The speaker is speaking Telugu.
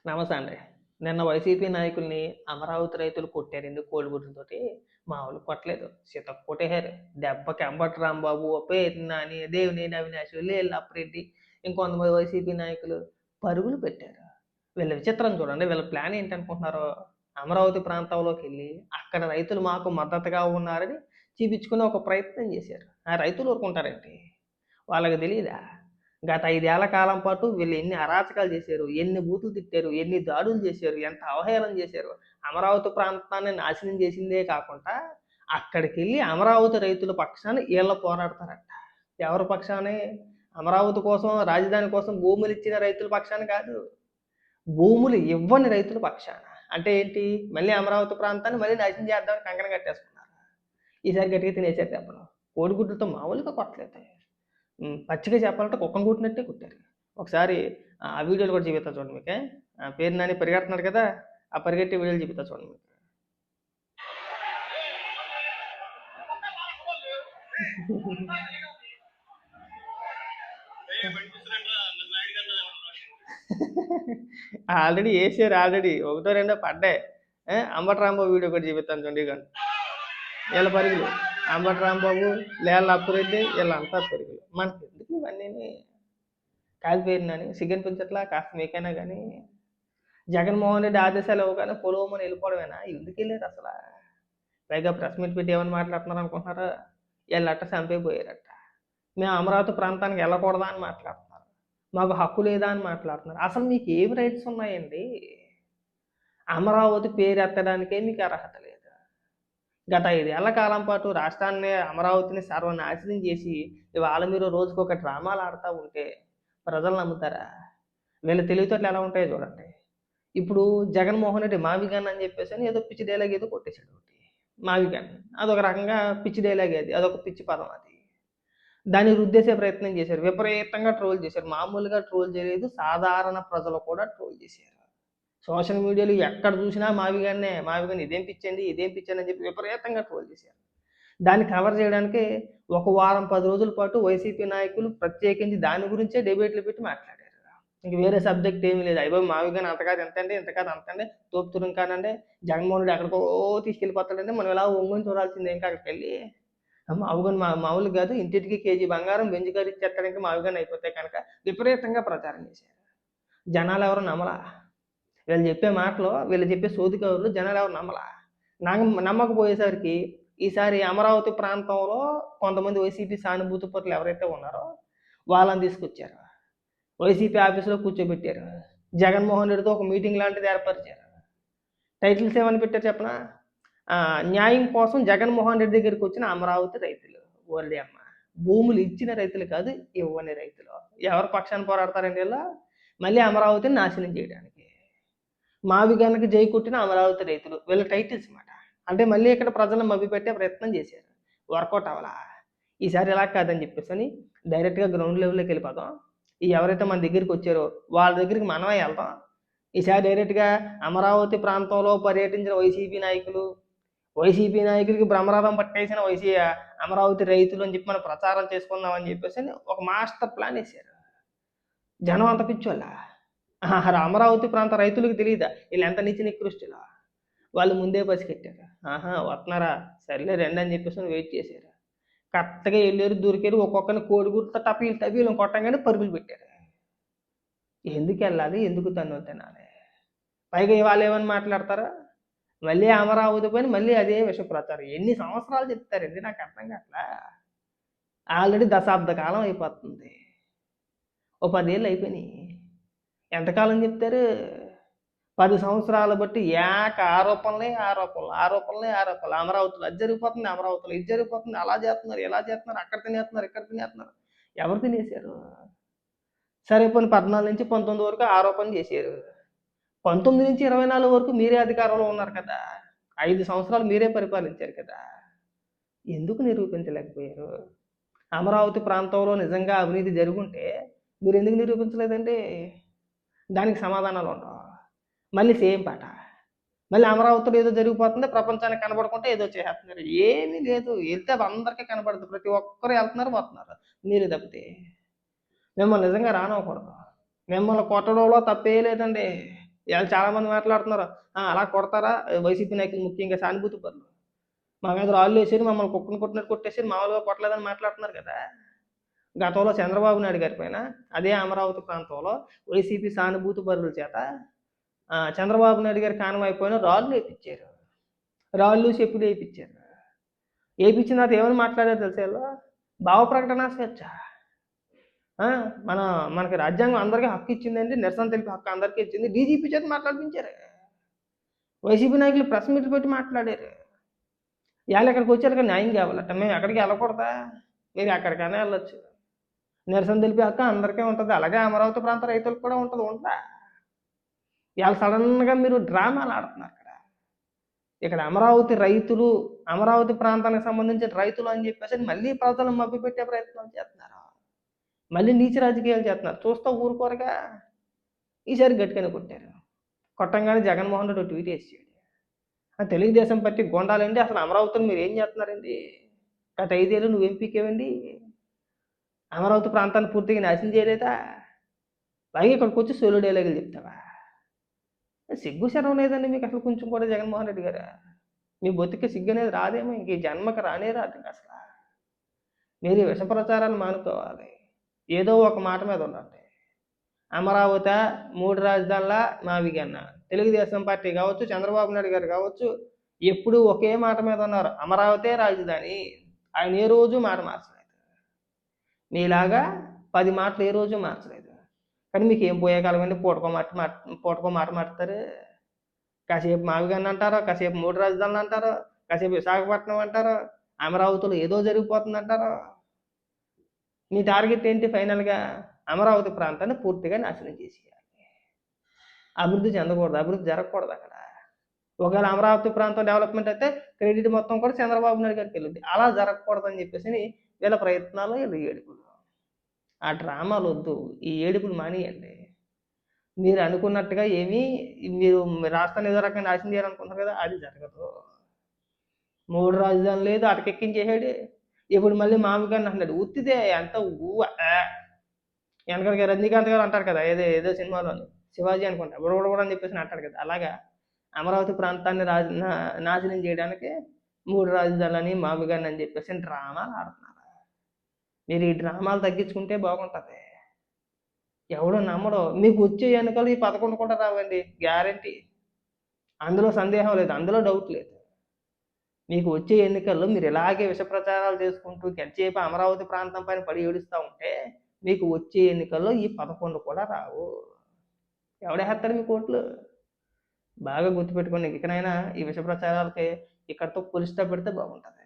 నమస్తే అండి. నిన్న వైసీపీ నాయకుల్ని అమరావతి రైతులు కొట్టారు ఎందుకు కోడిగుడ్లతోటి. మామూలుగా కొట్టలేదు. చితక కొట్టేశారు. దెబ్బకి అంబటి రాంబాబు, పేర్ని నాని, దేవినేని అవినాష్, లేళ్ల అప్పిరెడ్డి ఇంకొంతమంది వైసీపీ నాయకులు పరుగులు పెట్టారు. వీళ్ళ విచిత్రం చూడండి. వీళ్ళ ప్లాన్ ఏంటనుకుంటున్నారో, అమరావతి ప్రాంతంలోకి వెళ్ళి అక్కడ రైతులు మాకు మద్దతుగా ఉన్నారని చూపించుకునే ఒక ప్రయత్నం చేశారు. ఆ రైతులు ఊరుకుంటారేంటి? వాళ్ళకి తెలీదా? గత 5 ఏళ్ల కాలం పాటు వీళ్ళు ఎన్ని అరాచకాలు చేశారు, ఎన్ని బూతులు తిట్టారు, ఎన్ని దాడులు చేశారు, ఎంత అవహేళన చేశారు. అమరావతి ప్రాంతాన్ని నాశనం చేసిందే కాకుండా అక్కడికెళ్ళి అమరావతి రైతుల పక్షాన వీళ్ళు పోరాడతారట. ఎవరి పక్షానే? అమరావతి కోసం, రాజధాని కోసం భూములు ఇచ్చిన రైతుల పక్షాన కాదు. భూములు ఇవ్వని రైతుల పక్షాన. అంటే ఏంటి? మళ్ళీ అమరావతి ప్రాంతాన్ని మళ్ళీ నాశనం చేద్దామని కంకణం కట్టేసుకున్నారు. ఈసారి గట్టిగా తినేసారు దెబ్బలు. కోడిగుడ్లతో మామూలుగా కొట్టలేదు. పచ్చిగా చెప్పాలంటే కుక్కను కొట్టినట్టే కొట్టారు. ఒకసారి ఆ వీడియోలు కూడా చూపిస్తా చూడండి మీకే. పేరు నాని పరిగెడుతున్నాడు కదా, ఆ పరిగెట్టే వీడియోలు చూపిస్తా చూడండి మీకు. ఆల్రెడీ వేసారు, ఒకటో రెండో పడ్డాయి. అంబటి రాంబాబు వీడియో కూడా చూపిస్తాను చూడండి. కానీ వీళ్ళ పరుగులు అంబటి రాంబాబు, లేళ్ళ అప్పిరెడ్డి, వీళ్ళంతా పరుగులు. మనకి ఎందుకు ఇవన్నీ? కాదు పేరునని సిగ్గనిపించట్లా కాస్త మీకైనా కానీ. జగన్మోహన్ రెడ్డి ఆదేశాలు ఇవ్వగానే పొలవమని వెళ్ళిపోవడమేనా? ఎందుకు వెళ్ళారు అసలు? పైగా ప్రెస్ మీట్ పెట్టి ఏమని మాట్లాడుతున్నారు అనుకుంటున్నారా? వీళ్ళట్ట చంపైపోయారట. మేము అమరావతి ప్రాంతానికి వెళ్ళకూడదా అని మాట్లాడుతున్నారు. మాకు హక్కు లేదా అని మాట్లాడుతున్నారు. అసలు మీకు ఏమి రైట్స్ ఉన్నాయండి? అమరావతి పేరు ఎత్తడానికే మీకు అర్హత లేదు. గత 5 ఏళ్ల కాలం పాటు రాష్ట్రాన్ని, అమరావతిని సర్వనాశనం చేసి ఇవాళ మీరు రోజుకొక డ్రామాలు ఆడుతూ ఉంటే ప్రజలు నమ్ముతారా? వీళ్ళ తెలివితేటలు ఎలా ఉంటాయో చూడండి. ఇప్పుడు జగన్మోహన్ రెడ్డి మావిగన్ అని చెప్పేసి ఏదో పిచ్చి డైలాగ్ ఏదో కొట్టేశాడు ఒకటి. మావిగన్ అదొక రకంగా పిచ్చి డైలాగ్, అదొక పిచ్చి పదం. దాన్ని రుద్దేసే ప్రయత్నం చేశారు. విపరీతంగా ట్రోల్ చేశారు. మామూలుగా ట్రోల్ చేయలేదు, సాధారణ ప్రజలు కూడా ట్రోల్ చేశారు. సోషల్ మీడియాలో ఎక్కడ చూసినా మావిగన్ ఇదేం పిచ్చండి, ఇదేం పిచ్చండి అని చెప్పి విపరీతంగా ట్రోల్ చేశారు. దాన్ని కవర్ చేయడానికి ఒక వారం 10 రోజుల పాటు వైసీపీ నాయకులు ప్రత్యేకించి దాని గురించే డిబేట్లు పెట్టి మాట్లాడారు. ఇంక వేరే సబ్జెక్ట్ ఏమీ లేదు. అయిపోయి మావిగన్ అంత కాదు ఎంతండి, ఇంత కాదు అంతండి, తోపుతురం కానండి, జగన్మోహన్ రెడ్డి ఎక్కడికో తీసుకెళ్ళిపోతాడంటే మనం ఇలా ఒంగుని చూడాల్సిందే. ఇంకా అక్కడికి వెళ్ళి మావుగన్ మామూలు కాదు, ఇంటింటికి కేజీ బంగారం బెంజుగారు ఇచ్చేస్తానికి మావిగన్ అయిపోతే కనుక విపరీతంగా ప్రచారం చేశారు. జనాలు ఎవరు నమ్మలా. వీళ్ళు చెప్పే మాటలు, వీళ్ళు చెప్పే సోది కబుర్లు జనాలు ఎవరు నమ్మలా. నమ్మకపోయేసరికి ఈసారి అమరావతి ప్రాంతంలో కొంతమంది వైసీపీ సానుభూతి పరులు ఎవరైతే ఉన్నారో వాళ్ళని తీసుకొచ్చారు. వైసీపీ ఆఫీసులో కూర్చోబెట్టారు. జగన్మోహన్ రెడ్డితో ఒక మీటింగ్ లాంటిది ఏర్పరిచారు. టైటిల్స్ ఏమని పెట్టారు చెప్పనా? న్యాయం కోసం జగన్మోహన్ రెడ్డి దగ్గరికి వచ్చిన అమరావతి రైతులు. ఓల్డే అమ్మ, భూములు ఇచ్చిన రైతులు కాదు, ఇవ్వని రైతులు. ఎవరి పక్షాన పోరాడతారండి ఇలా? మళ్ళీ అమరావతిని నాశనం చేయడానికి. మావిగన్కి జై కొట్టిన అమరావతి రైతులు, వీళ్ళ టైటిల్స్ మాట. అంటే మళ్ళీ ఇక్కడ ప్రజలను మభ్యపెట్టే ప్రయత్నం చేశారు. వర్కౌట్ అవ్వాలా. ఈసారి ఎలా కాదని చెప్పేసి అని డైరెక్ట్గా గ్రౌండ్ లెవెల్లోకి వెళ్ళిపోదాం. ఎవరైతే మన దగ్గరికి వచ్చారో వాళ్ళ దగ్గరికి మనమే వెళ్తాం. ఈసారి డైరెక్ట్గా అమరావతి ప్రాంతంలో పర్యటించిన వైసీపీ నాయకులకి బ్రహ్మరథం పట్టేసిన అమరావతి రైతులు అని చెప్పి మనం ప్రచారం చేసుకుందామని చెప్పేసి ఒక మాస్టర్ ప్లాన్ వేశారు. జనం అంత పిచ్చోళ్ళ. అమరావతి ప్రాంత రైతులకు తెలియదా వీళ్ళు ఎంత నీచి నికృష్టులా? వాళ్ళు ముందే పసిగట్టారు. వస్తున్నారా, సర్లే రండి అని చెప్పేసి వెయిట్ చేశారు. కరెక్ట్గా వెళ్ళారు, దూరికారు, ఒక్కొక్కరిని కోడిగుడ్తో టపీలు కొట్టంగానే పరుగులు పెట్టారు. ఎందుకు వెళ్ళాలి, ఎందుకు తను తినాలి? పైగా ఇవాళ ఏమని మాట్లాడతారా? మళ్ళీ అమరావతి పైన మళ్ళీ అదే విష ప్రచారం. ఎన్ని సంవత్సరాలు చెప్తారండి? నాకు అర్థం కావట్లా. ఆల్రెడీ దశాబ్ద కాలం అయిపోతుంది. ఓ 10 ఏళ్ళు అయిపోయినాయి. ఎంతకాలం చెప్తారు? 10 సంవత్సరాలు బట్టి ఆరోపణలే ఆరోపణలు. అమరావతిలో అది జరిగిపోతుంది, అమరావతిలో ఇది జరిగిపోతుంది, అలా చేస్తున్నారు, ఇలా చేస్తున్నారు, అక్కడ తినేస్తున్నారు, ఇక్కడ తినేస్తున్నారు. ఎవరు తినేశారు? సరే పోనీ 14 నుంచి 19 వరకు ఆరోపణ చేశారు. 19 నుంచి 24 వరకు మీరే అధికారంలో ఉన్నారు కదా. 5 సంవత్సరాలు మీరే పరిపాలించారు కదా. ఎందుకు నిరూపించలేకపోయారు? అమరావతి ప్రాంతంలో నిజంగా అవినీతి జరుగుంటే మీరు ఎందుకు నిరూపించలేదండి? దానికి సమాధానాలు ఉండవు. మళ్ళీ సేమ్ పాట. మళ్ళీ అమరావతిలో ఏదో జరిగిపోతుంది, ప్రపంచానికి కనబడకుంటే ఏదో చేస్తున్నారు. ఏమీ లేదు. వెళ్తే అందరికీ కనబడుతుంది. ప్రతి ఒక్కరు వెళ్తున్నారు, పోతున్నారు. మీరు తప్పితే మిమ్మల్ని నిజంగా రానివ్వకూడదు. మిమ్మల్ని కొట్టడంలో తప్పే లేదండి. ఇవాళ చాలా మంది మాట్లాడుతున్నారు. అలా కొడతారా వైసీపీ నాయకులు, ముఖ్యంగా సానుభూతి పరులు. మా మీద రాళ్ళు వేసారు, మమ్మల్ని కుక్కను కొట్టినట్టు కొట్టేసారు, మామూలుగా కొట్టలేదని మాట్లాడుతున్నారు కదా. గతంలో చంద్రబాబు నాయుడు గారి పైన అదే అమరావతి ప్రాంతంలో వైసీపీ సానుభూతి పరుల చేత చంద్రబాబు నాయుడు గారి కాన్వాయ్ పైన రాళ్ళు వేయించారు. రాళ్ళు చెప్పులు వేయించారు. వేయించిన తర్వాత ఏమని మాట్లాడారు తెలుసా వీళ్ళు? భావ ప్రకటన స్వేచ్ఛ. మనకి రాజ్యాంగం అందరికీ హక్కు ఇచ్చిందండి, నిరసన తెలిపే హక్కు అందరికీ ఇచ్చింది. డీజీపీ చేత మాట్లాడిపించారు. వైసీపీ నాయకులు ప్రెస్ మీట్లు పెట్టి మాట్లాడారు. ఇవాళ ఇక్కడికి వచ్చారు న్యాయం కావాలట. మేము ఎక్కడికి వెళ్ళకూడదా? మీరు ఎక్కడికైనా వెళ్ళొచ్చు. నిరసన తెలిపే హక్కు అందరికీ ఉంటుంది. అలాగే అమరావతి ప్రాంత రైతులకు కూడా ఉంటుంది. ఉంటా ఇవాళ సడన్గా మీరు డ్రామాలు ఆడుతున్నారు ఇక్కడ అమరావతి రైతులు, అమరావతి ప్రాంతానికి సంబంధించిన రైతులు అని చెప్పేసి మళ్ళీ ప్రజలను మభ్యపెట్టే ప్రయత్నం చేస్తున్నారు. మళ్ళీ నీచ రాజకీయాలు చేస్తున్నారు. చూస్తా ఊరుకోరుగా. ఈసారి గట్టిగానే కొట్టారు. కొట్టంగానే జగన్మోహన్ రెడ్డి ట్వీట్ వేసాడు. తెలుగుదేశం పార్టీ గొండాలండి, అసలు అమరావతిని మీరు ఏం చేస్తున్నారండి? గత 5 ఏళ్ళు నువ్వు ఎంపీకేవండి, అమరావతి ప్రాంతాన్ని పూర్తిగా నాశనం చేయలేదా? పైగా ఇక్కడికి వచ్చి సోలో డైలాగులు చెప్తావా? సిగ్గు శరం లేదండి మీకు అసలు కొంచెం కూడా జగన్మోహన్ రెడ్డి గారు. మీ బొత్తికి సిగ్గు అనేది రాదేమో, ఇంక ఈ జన్మకి రానే రాదు అసలు. మీరు విష ప్రచారాలు మానుకోవాలి. ఏదో ఒక మాట మీద ఉండండి. అమరావతి 3 రాజధానుల మావిగన్న. తెలుగుదేశం పార్టీ కావచ్చు, చంద్రబాబు నాయుడు గారు కావచ్చు, ఎప్పుడు ఒకే మాట మీద ఉన్నారు. అమరావతే రాజధాని. ఆయన ఏ రోజు మాట మార్చలేదు. మీలాగా 10 మాటలు ఏ రోజు మార్చలేదు. కానీ మీకు ఏం పోయే కాలం అండి? పూటకో మాట మాట్లాడతారు. కాసేపు మావిగన్న అంటారు, కాసేపు 3 రాజధానులు అంటారు, కాసేపు విశాఖపట్నం అంటారు, అమరావతిలో ఏదో జరిగిపోతుంది అంటారు. మీ టార్గెట్ ఏంటి? ఫైనల్గా అమరావతి ప్రాంతాన్ని పూర్తిగా నాశనం చేసేయాలి. అభివృద్ధి చెందకూడదు, అభివృద్ధి జరగకూడదు అక్కడ. ఒకవేళ అమరావతి ప్రాంతం డెవలప్మెంట్ అయితే క్రెడిట్ మొత్తం కూడా చంద్రబాబు నాయుడు గారికి వెళ్ళింది. అలా జరగకూడదు అని చెప్పేసి వీళ్ళ ప్రయత్నాలు, వీళ్ళ ఏడుపులు. ఆ డ్రామాలు వద్దు, ఈ ఏడుపులు మానేయండి. మీరు అనుకున్నట్టుగా మీరు రాష్ట్రాన్ని ఏదో రకంగా నాశనం చేయాలనుకుంటున్నారు కదా, అది జరగదు. 3 రాజధానులు లేదు, అటకెక్కించేసాడు. ఇప్పుడు మళ్ళీ మామిగారిని అంటున్నాడు. ఉత్తిదే అంత వెనకడికి రజనీకాంత్ గారు అంటారు కదా, ఏదో సినిమాలోని శివాజీ అనుకుంటా, బుడబుడ అని చెప్పేసి అంటాడు కదా. అలాగా అమరావతి ప్రాంతాన్ని నాశనం చేయడానికి 3 రాజధానులని మామిగారిని అని చెప్పేసి డ్రామాలు ఆడుతున్నారు. మీరు ఈ డ్రామాలు తగ్గించుకుంటే బాగుంటుంది. ఎవడో నమ్మడు. మీకు వచ్చే ఎన్నికలు ఈ 11 కూడా రావండి, గ్యారంటీ. అందులో సందేహం లేదు, అందులో డౌట్ లేదు. మీకు వచ్చే ఎన్నికల్లో మీరు ఇలాగే విష ప్రచారాలు చేసుకుంటూ ఎంతసేపు అమరావతి ప్రాంతం పైన పడి ఏడుస్తూ ఉంటే మీకు వచ్చే ఎన్నికల్లో ఈ 11 కూడా రావు. ఎవడేస్తాడు మీకు ఓట్లు? బాగా గుర్తుపెట్టుకోండి. ఇకనైనా ఈ విష ప్రచారాలకి ఇక్కడితో పులి స్టాప్ పెడితే బాగుంటుంది.